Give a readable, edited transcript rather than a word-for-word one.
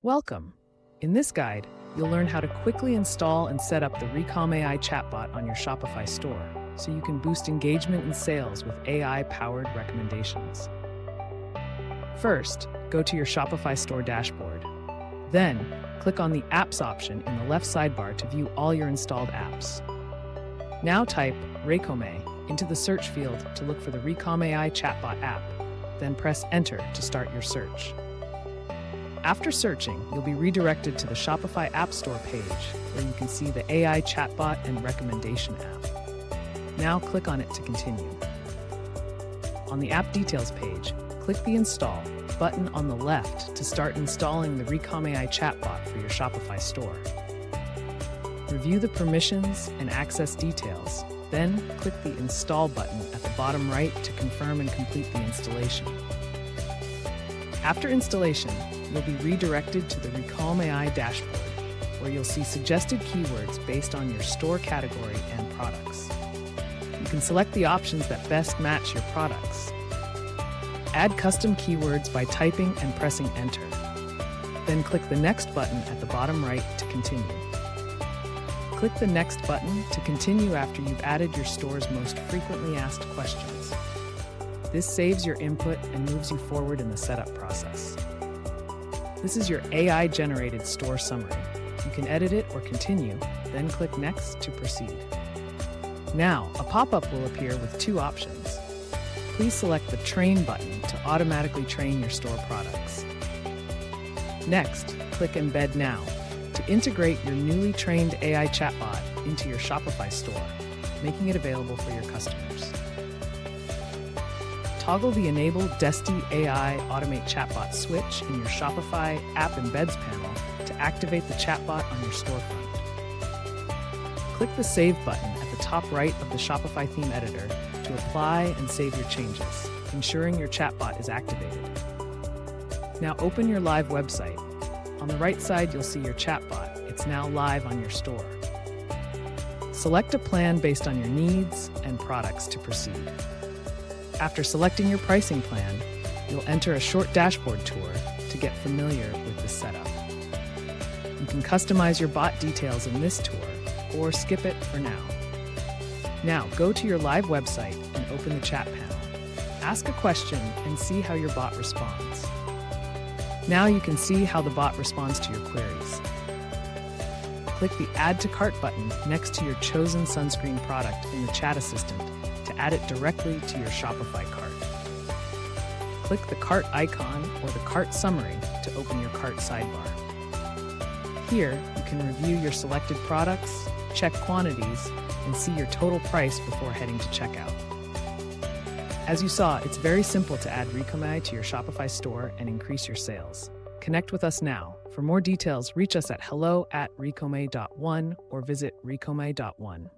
Welcome! In this guide, you'll learn how to quickly install and set up the ReComAI Chatbot on your Shopify store so you can boost engagement and sales with AI-powered recommendations. First, go to your Shopify store dashboard. Then, click on the Apps option in the left sidebar to view all your installed apps. Now type ReComAI into the search field to look for the ReComAI Chatbot app, then press Enter to start your search. After searching, you'll be redirected to the Shopify App Store page, where you can see the AI Chatbot and Recommendation app. Now click on it to continue. On the App Details page, click the Install button on the left to start installing the ReComAI Chatbot for your Shopify store. Review the permissions and access details, then click the Install button at the bottom right to confirm and complete the installation. After installation, you'll be redirected to the ReComAI dashboard, where you'll see suggested keywords based on your store category and products. You can select the options that best match your products. Add custom keywords by typing and pressing Enter. Then click the Next button at the bottom right to continue. Click the Next button to continue after you've added your store's most frequently asked questions. This saves your input and moves you forward in the setup process. This is your AI-generated store summary. You can edit it or continue, then click Next to proceed. Now, a pop-up will appear with two options. Please select the Train button to automatically train your store products. Next, click Embed Now to integrate your newly trained AI chatbot into your Shopify store, making it available for your customers. Toggle the Enable Desti AI Automate Chatbot switch in your Shopify App Embeds panel to activate the chatbot on your storefront. Click the Save button at the top right of the Shopify theme editor to apply and save your changes, ensuring your chatbot is activated. Now open your live website. On the right side, you'll see your chatbot. It's now live on your store. Select a plan based on your needs and products to proceed. After selecting your pricing plan, you'll enter a short dashboard tour to get familiar with the setup. You can customize your bot details in this tour or skip it for now. Now, go to your live website and open the chat panel. Ask a question and see how your bot responds. Now you can see how the bot responds to your queries. Click the Add to Cart button next to your chosen sunscreen product in the chat assistant to add it directly to your Shopify cart. Click the cart icon or the cart summary to open your cart sidebar. Here, you can review your selected products, check quantities, and see your total price before heading to checkout. As you saw, it's very simple to add ReComAI to your Shopify store and increase your sales. Connect with us now. For more details, reach us at hello@recomai.one or visit recomai.one.